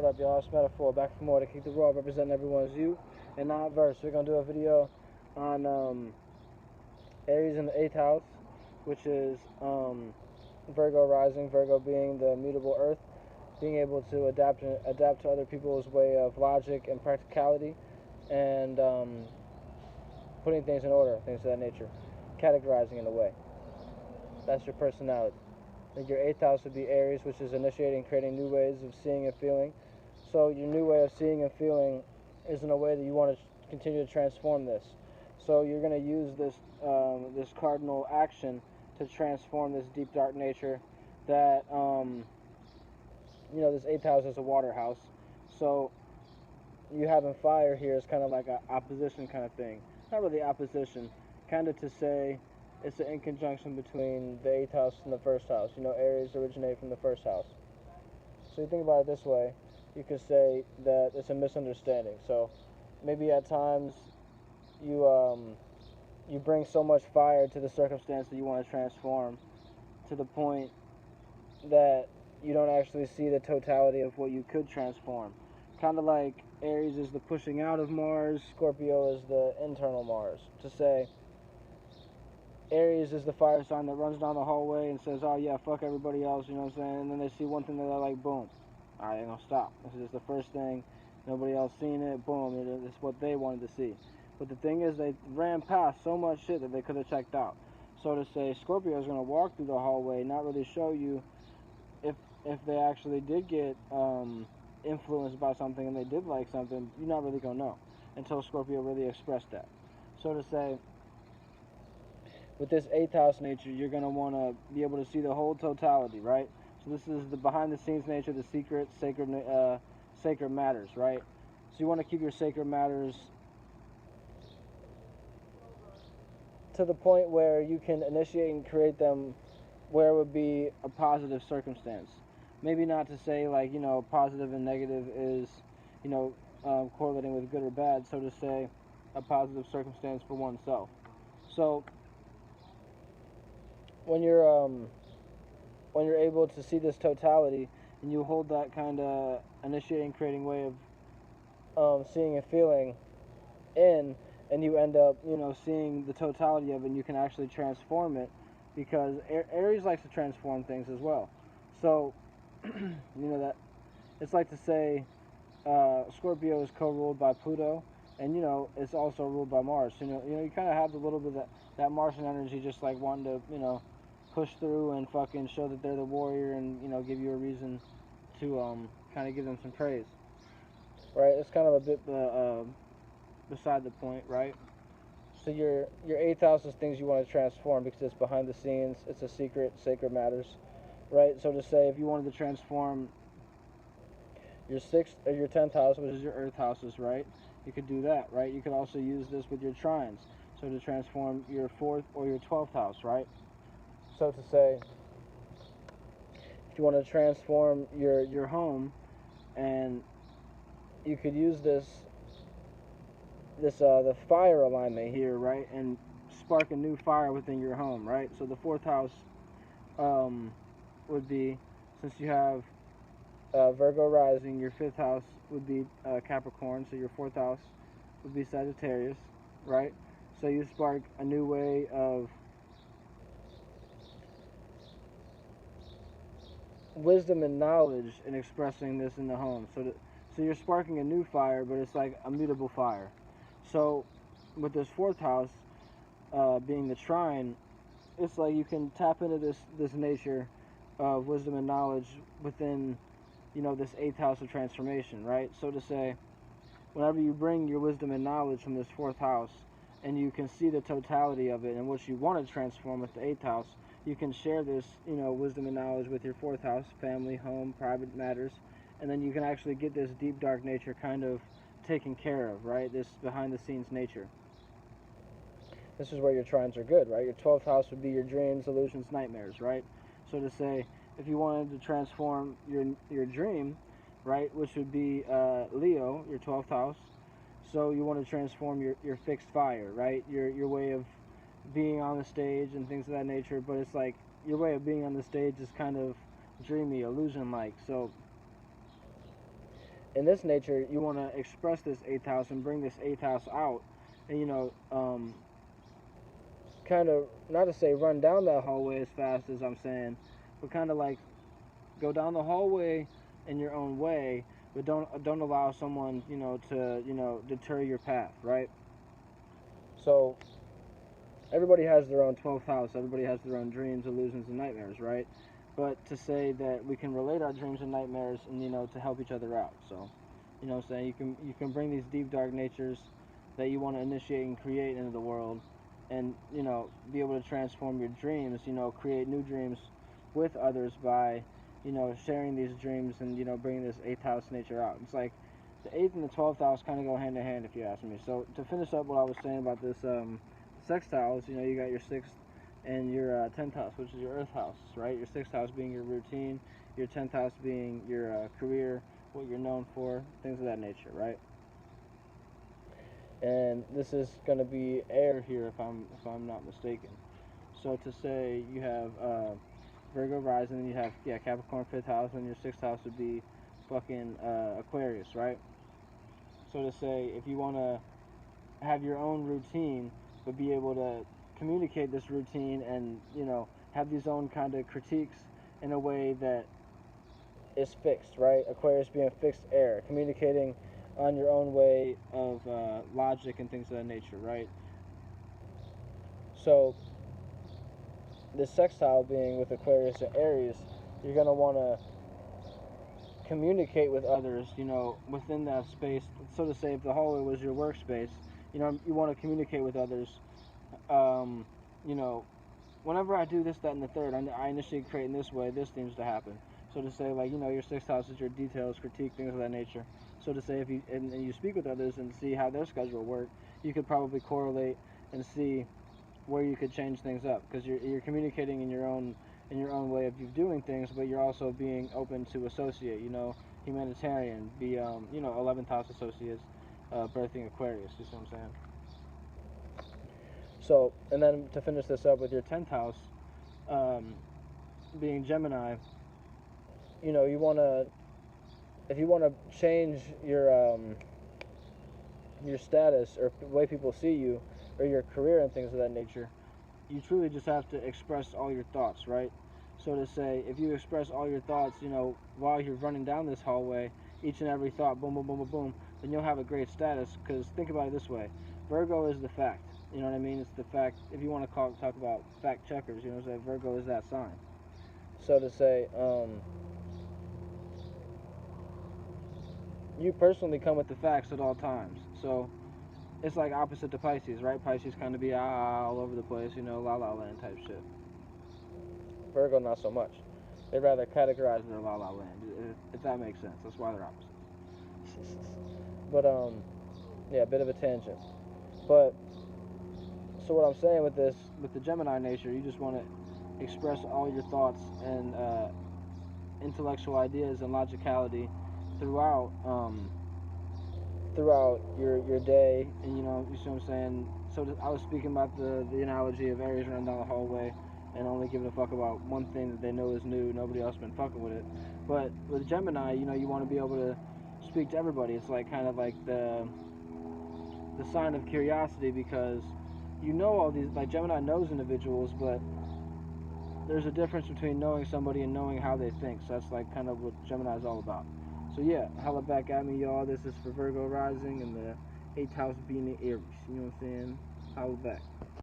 What up, y'all? It's Metaphor, back for more to keep the raw, representing everyone's you and not verse. We're going to do a video on Aries in the 8th house, which is Virgo rising, Virgo being the mutable earth, being able to adapt to other people's way of logic and practicality, and putting things in order, things of that nature, categorizing in a way. That's your personality. And your 8th house would be Aries, which is initiating, creating new ways of seeing and feeling. So your new way of seeing and feeling is in a way that you want to continue to transform this. So you're going to use this this cardinal action to transform this deep dark nature that this 8th house is a water house. So you having fire here is kind of like an opposition kind of thing. Not really opposition, kind of to say it's an in conjunction between the 8th house and the 1st house. Aries originate from the 1st house. So you think about it this way, you could say that it's a misunderstanding. So maybe at times you bring so much fire to the circumstance that you want to transform to the point that you don't actually see the totality of what you could transform. Kind of like Aries is the pushing out of Mars, Scorpio is the internal Mars. To say Aries is the fire sign that runs down the hallway and says, oh yeah, fuck everybody else, you know what I'm saying? And then they see one thing that they're like, boom. Alright, they're gonna stop. This is the first thing. Nobody else seen it. Boom. It's what they wanted to see. But the thing is, they ran past so much shit that they could have checked out. So to say Scorpio is gonna walk through the hallway, not really show you if they actually did get influenced by something and they did like something, you're not really gonna know until Scorpio really expressed that. So to say, with this 8th house nature, you're going to want to be able to see the whole totality, right? So this is the behind-the-scenes nature, the sacred matters, right? So you want to keep your sacred matters to the point where you can initiate and create them where it would be a positive circumstance. Maybe not to say like, positive and negative is, correlating with good or bad, so to say, a positive circumstance for oneself. So when you're able to see this totality and you hold that kind of initiating, creating way of seeing and feeling in, and you end up seeing the totality of it, and you can actually transform it, because Aries likes to transform things as well. So that it's like to say Scorpio is co-ruled by Pluto, and it's also ruled by Mars. So, you kind of have a little bit of that Martian energy, just like wanting to push through and fucking show that they're the warrior, and give you a reason to kind of give them some praise, right? It's kind of a bit beside the point, right? So your 8th house is things you want to transform because it's behind the scenes, it's a secret, sacred matters, right? So to say, if you wanted to transform your 6th or your 10th house, which is your earth houses, right? You could do that, right? You could also use this with your trines, so to transform your 4th or your 12th house, right? So to say, if you want to transform your home, and you could use the fire alignment here, right, and spark a new fire within your home, right? So the 4th house would be, since you have Virgo rising, your 5th house would be Capricorn, so your 4th house would be Sagittarius, right? So you spark a new way of wisdom and knowledge in expressing this in the home. So you're sparking a new fire, but it's like a mutable fire. So with this 4th house being the trine, it's like you can tap into this nature of wisdom and knowledge within this 8th house of transformation, right? So to say, whenever you bring your wisdom and knowledge from this 4th house, and you can see the totality of it and what you want to transform with the 8th house, you can share this wisdom and knowledge with your 4th house, family, home, private matters, and then you can actually get this deep dark nature kind of taken care of, right? This behind the scenes nature. This is where your trines are good, right? Your 12th house would be your dreams, illusions, nightmares, right? So to say, if you wanted to transform your dream, right, which would be Leo, your 12th house, so you want to transform your fixed fire, right? Your way of being on the stage and things of that nature, but it's like your way of being on the stage is kind of dreamy, illusion-like. So in this nature, you want to express this eighth house and bring this eighth house out, and kind of, not to say run down that hallway as fast as I'm saying, but kind of like go down the hallway in your own way, but don't allow someone to deter your path, right? So everybody has their own 12th house. Everybody has their own dreams, illusions, and nightmares, right? But to say that we can relate our dreams and nightmares, and to help each other out. So, what I'm saying, you can bring these deep dark natures that you want to initiate and create into the world, and be able to transform your dreams. Create new dreams with others by sharing these dreams and bringing this eighth house nature out. It's like the eighth and the 12th house kind of go hand in hand, if you ask me. So to finish up what I was saying about this sextiles, you got your sixth and your 10th house, which is your earth house, right? Your sixth house being your routine, your 10th house being your career, what you're known for, things of that nature, right? And this is going to be air here, if I'm not mistaken. So to say you have Virgo rising, and you have Capricorn fifth house, and your sixth house would be fucking Aquarius, right? So to say if you want to have your own routine, but be able to communicate this routine and have these own kind of critiques in a way that is fixed, right? Aquarius being fixed air, communicating on your own way of logic and things of that nature, right? So this sextile being with Aquarius and Aries, you're gonna want to communicate with others, within that space. So to say, if the hallway was your workspace, you want to communicate with others. Um, you know, Whenever I do this, that, and the third, I initially create in this way. This seems to happen. So to say, like your sixth house is your details, critique, things of that nature. So to say, if you and you speak with others and see how their schedule work, you could probably correlate and see where you could change things up, because you're communicating in your own way of you doing things, but you're also being open to associate. Humanitarian, be 11th house associates, birthing Aquarius. You see what I'm saying? So, and then to finish this up with your 10th house, um, being Gemini, you want to, if you want to change your status or the way people see you or your career and things of that nature, you truly just have to express all your thoughts, right? So to say, if you express all your thoughts, while you're running down this hallway, each and every thought, boom, boom, boom, boom, boom, then you'll have a great status. Because think about it this way: Virgo is the fact. You know what I mean? It's the fact. If you want to talk about fact checkers, say Virgo is that sign. So to say, you personally come with the facts at all times. So it's like opposite to Pisces, right? Pisces kind of be all over the place, la la land type shit. Virgo, not so much. They rather categorize their la la land, if that makes sense. That's why they're opposites. But yeah, a bit of a tangent. But so what I'm saying with this, with the Gemini nature, you just want to express all your thoughts and intellectual ideas and logicality throughout your day, and you see what I'm saying. So I was speaking about the analogy of Aries running down the hallway and only giving a fuck about one thing that they know is new. Nobody else been fucking with it. But with Gemini, you want to be able to speak to everybody. It's like kind of like the sign of curiosity, because all these, like Gemini knows individuals, but there's a difference between knowing somebody and knowing how they think. So that's like kind of what Gemini is all about. So yeah, holla back at me, y'all. This is for Virgo rising and the 8th house being in Aries. You know what I'm saying? Holla back.